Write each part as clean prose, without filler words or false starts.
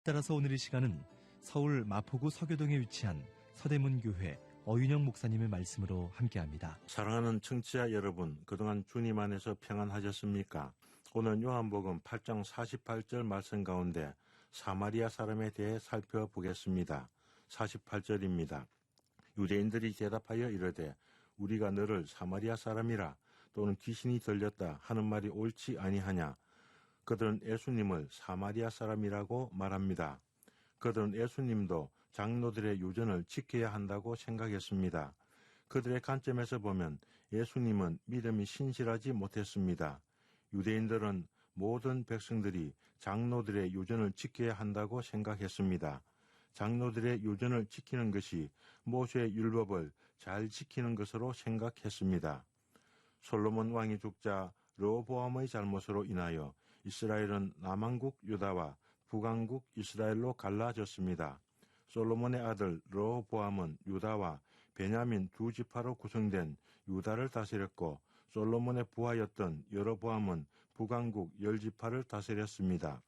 따라서 오늘 이 시간은 서울 마포구 서교동에 위치한 서대문교회 어윤영 목사님의 말씀으로 함께합니다. 사랑하는 청취자 여러분, 그동안 주님 안에서 평안하셨습니까? 오늘 요한복음 8장 48절 말씀 가운데 사마리아 사람에 대해 살펴보겠습니다. 48절입니다. 유대인들이 대답하여 이르되 우리가 너를 사마리아 사람이라 또는 귀신이 들렸다 하는 말이 옳지 아니하냐. 그들은 예수님을 사마리아 사람이라고 말합니다. 그들은 예수님도 장로들의 유전을 지켜야 한다고 생각했습니다. 그들의 관점에서 보면 예수님은 믿음이 신실하지 못했습니다. 유대인들은 모든 백성들이 장로들의 유전을 지켜야 한다고 생각했습니다. 장로들의 유전을 지키는 것이 모세의 율법을 잘 지키는 것으로 생각했습니다. 솔로몬 왕이 죽자 르호보암의 잘못으로 인하여 이스라엘은 남왕국 유다와 북왕국 이스라엘로 갈라졌습니다. 솔로몬의 아들 르호보암은 유다와 베냐민 두 지파로 구성된 유다를 다스렸고 솔로몬의 부하였던 여로보암은 북왕국 10지파를 다스렸습니다.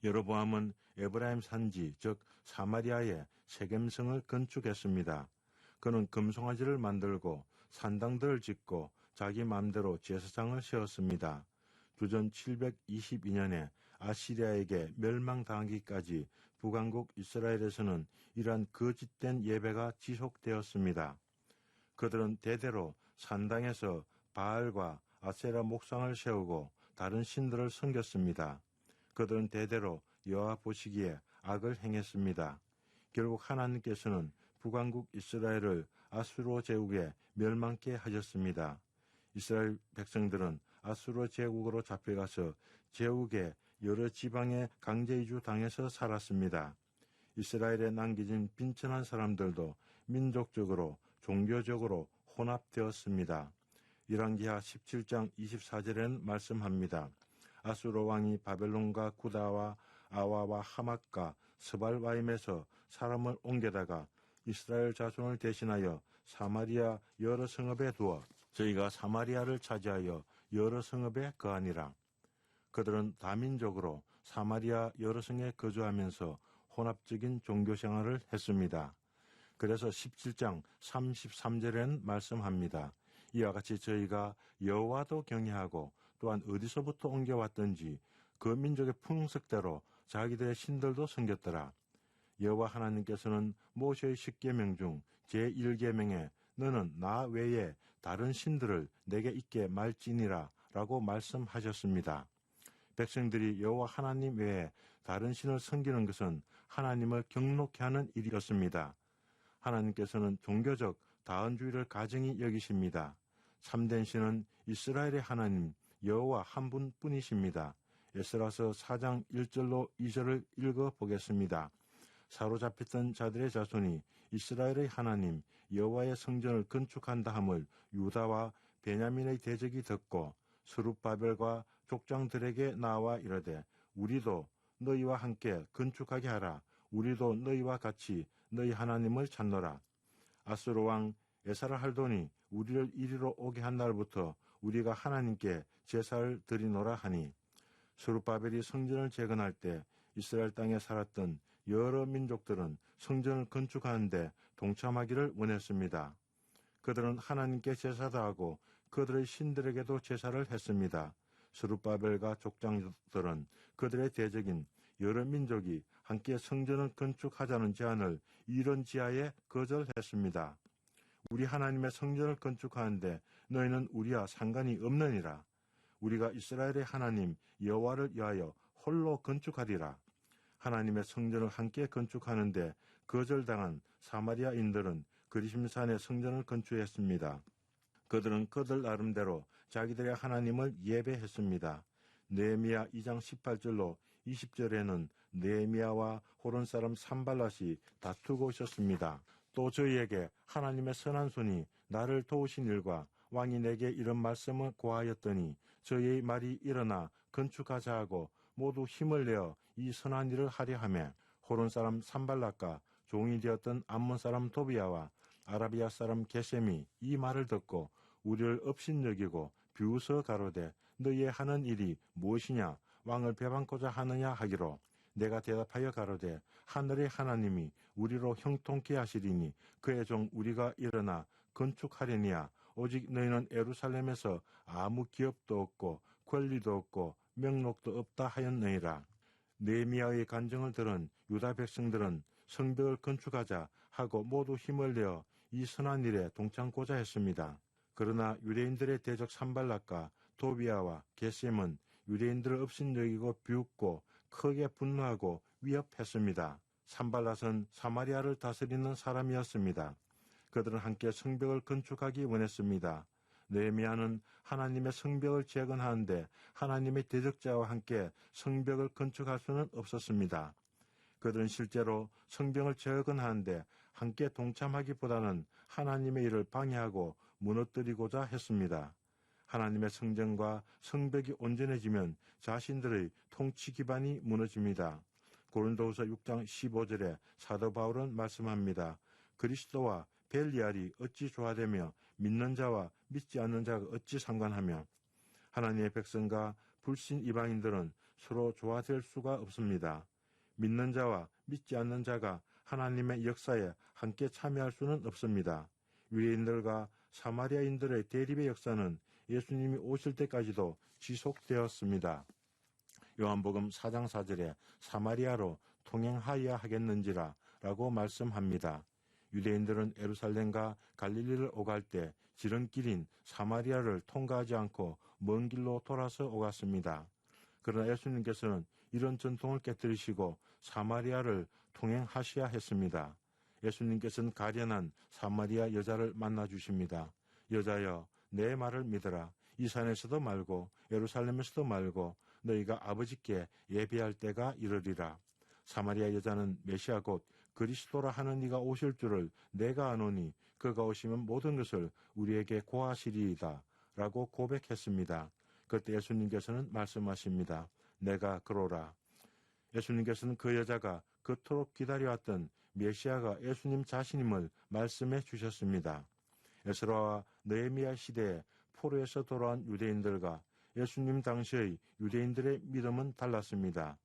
여로보암은 에브라임 산지 즉 사마리아에 세겜성을 건축했습니다. 그는 금송아지를 만들고 산당들을 짓고 자기 마음대로 제사장을 세웠습니다. 주전 722년에 아시리아에게 멸망당하기까지 북왕국 이스라엘에서는 이러한 거짓된 예배가 지속되었습니다. 그들은 대대로 산당에서 바알과 아세라 목상을 세우고 다른 신들을 섬겼습니다. 그들은 대대로 여호와 보시기에 악을 행했습니다. 결국 하나님께서는 북왕국 이스라엘을 아수르 제국에 멸망케 하셨습니다. 이스라엘 백성들은 아수르 제국으로 잡혀가서 제국의 여러 지방에 강제 이주 당해서 살았습니다. 이스라엘에 남겨진 빈천한 사람들도 민족적으로 종교적으로 혼합되었습니다. 열왕기하 17장 24절에는 말씀합니다. 아수르 왕이 바벨론과 구다와 아와와 하맛과 스발와임에서 사람을 옮겨다가 이스라엘 자손을 대신하여 사마리아 여러 성읍에 두어 저희가 사마리아를 차지하여 여러 성읍에 거하니라. 그들은 다민족으로 사마리아 여러 성에 거주하면서 혼합적인 종교생활을 했습니다. 그래서 17장 33절에는 말씀합니다. 이와 같이 저희가 여호와도 경외하고 또한 어디서부터 옮겨왔던지 그 민족의 풍습대로 자기들의 신들도 섬겼더라. 여호와 하나님께서는 모세의 10계명 중 제1계명에 너는 나 외에 다른 신들을 내게 있게 말지니라 라고 말씀하셨습니다. 백성들이 여호와 하나님 외에 다른 신을 섬기는 것은 하나님을 경록케 하는 일이었습니다. 하나님께서는 종교적 다원주의를 가증히 여기십니다. 참된 신은 이스라엘의 하나님 여호와 한 분뿐이십니다. 에스라서 4장 1절로 2절을 읽어보겠습니다. 사로잡혔던 자들의 자손이 이스라엘의 하나님 여호와의 성전을 건축한다 함을 유다와 베냐민의 대적이 듣고 스룹바벨과 족장들에게 나와 이르되 우리도 너희와 함께 건축하게 하라. 우리도 너희와 같이 너희 하나님을 찾노라. 아수르 왕 에사르할돈이 우리를 이리로 오게 한 날부터 우리가 하나님께 제사를 드리노라 하니 스룹바벨이 성전을 재건할 때 이스라엘 땅에 살았던 여러 민족들은 성전을 건축하는데 동참하기를 원했습니다. 그들은 하나님께 제사도 하고 그들의 신들에게도 제사를 했습니다. 스룹바벨과 족장들은 그들의 대적인 여러 민족이 함께 성전을 건축하자는 제안을 이런 지하에 거절했습니다. 우리 하나님의 성전을 건축하는데 너희는 우리와 상관이 없느니라. 우리가 이스라엘의 하나님 여호와를 위하여 홀로 건축하리라. 하나님의 성전을 함께 건축하는데 거절당한 사마리아인들은 그리심산에 성전을 건축했습니다. 그들은 그들 나름대로 자기들의 하나님을 예배했습니다. 느헤미야 2장 18절로 20절에는 느헤미야와 호론 사람 산발랏이 다투고 있었습니다. 또 저희에게 하나님의 선한 손이 나를 도우신 일과 왕이 내게 이런 말씀을 고하였더니 저희의 말이 일어나 건축하자 하고 모두 힘을 내어 이 선한 일을 하려 하며 호론 사람 산발랏과 종이 되었던 암몬 사람 도비야와 아라비아 사람 게셈이 이 말을 듣고 우리를 업신여기고 비웃어 가로되 너희의 하는 일이 무엇이냐 왕을 배반코자 하느냐 하기로 내가 대답하여 가로되 하늘의 하나님이 우리로 형통케 하시리니 그의 종 우리가 일어나 건축하려니야. 오직 너희는 예루살렘에서 아무 기업도 없고 권리도 없고 명록도 없다 하였느니라. 느헤미야의 간증을 들은 유다 백성들은 성벽을 건축하자 하고 모두 힘을 내어 이 선한 일에 동참고자 했습니다. 그러나 유대인들의 대적 산발락과 도비아와 게셈은 유대인들을 업신여기고 비웃고 크게 분노하고 위협했습니다. 산발락은 사마리아를 다스리는 사람이었습니다. 그들은 함께 성벽을 건축하기 원했습니다. 느헤미야는 하나님의 성벽을 재건하는데 하나님의 대적자와 함께 성벽을 건축할 수는 없었습니다. 그들은 실제로 성벽을 재건하는데 함께 동참하기보다는 하나님의 일을 방해하고 무너뜨리고자 했습니다. 하나님의 성전과 성벽이 온전해지면 자신들의 통치 기반이 무너집니다. 고린도후서 6장 15절에 사도 바울은 말씀합니다. 그리스도와 벨리알이 어찌 조화되며 믿는 자와 믿지 않는 자가 어찌 상관하며. 하나님의 백성과 불신 이방인들은 서로 조화될 수가 없습니다. 믿는 자와 믿지 않는 자가 하나님의 역사에 함께 참여할 수는 없습니다. 유대인들과 사마리아인들의 대립의 역사는 예수님이 오실 때까지도 지속되었습니다. 요한복음 4장 4절에 사마리아로 통행하여야 하겠는지라 라고 말씀합니다. 유대인들은 예루살렘과 갈릴리를 오갈 때 지름길인 사마리아를 통과하지 않고 먼 길로 돌아서 오갔습니다. 그러나 예수님께서는 이런 전통을 깨뜨리시고 사마리아를 통행하셔야 했습니다. 예수님께서는 가련한 사마리아 여자를 만나 주십니다. 여자여, 내 말을 믿어라. 이 산에서도 말고 예루살렘에서도 말고 너희가 아버지께 예배할 때가 이르리라. 사마리아 여자는 메시아 곧 그리스도라 하는 이가 오실 줄을 내가 아노니 그가 오시면 모든 것을 우리에게 고하시리이다 라고 고백했습니다. 그때 예수님께서는 말씀하십니다. 내가 그로라. 예수님께서는 그 여자가 그토록 기다려왔던 메시아가 예수님 자신임을 말씀해 주셨습니다. 에스라와 느헤미야 시대에 포로에서 돌아온 유대인들과 예수님 당시의 유대인들의 믿음은 달랐습니다.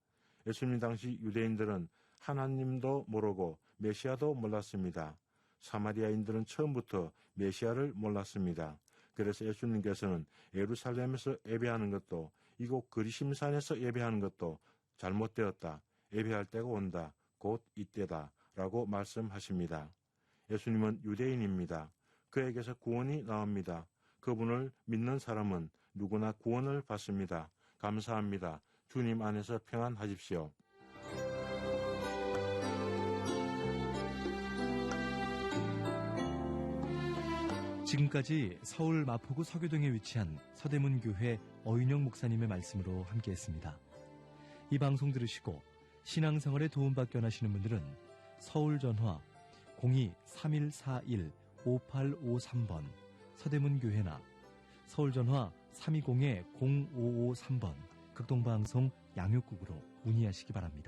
예수님 당시 유대인들은 하나님도 모르고 메시아도 몰랐습니다. 사마리아인들은 처음부터 메시아를 몰랐습니다. 그래서 예수님께서는 예루살렘에서 예배하는 것도 이곳 그리심산에서 예배하는 것도 잘못되었다. 예배할 때가 온다. 곧 이때다. 라고 말씀하십니다. 예수님은 유대인입니다. 그에게서 구원이 나옵니다. 그분을 믿는 사람은 누구나 구원을 받습니다. 감사합니다. 주님 안에서 평안하십시오. 지금까지 서울 마포구 서교동에 위치한 서대문교회 어윤영 목사님의 말씀으로 함께했습니다. 이 방송 들으시고 신앙생활에 도움받기 원하시는 분들은 서울전화 02-3141-5853번 서대문교회나 서울전화 320-0553번 극동방송 양육국으로 문의하시기 바랍니다.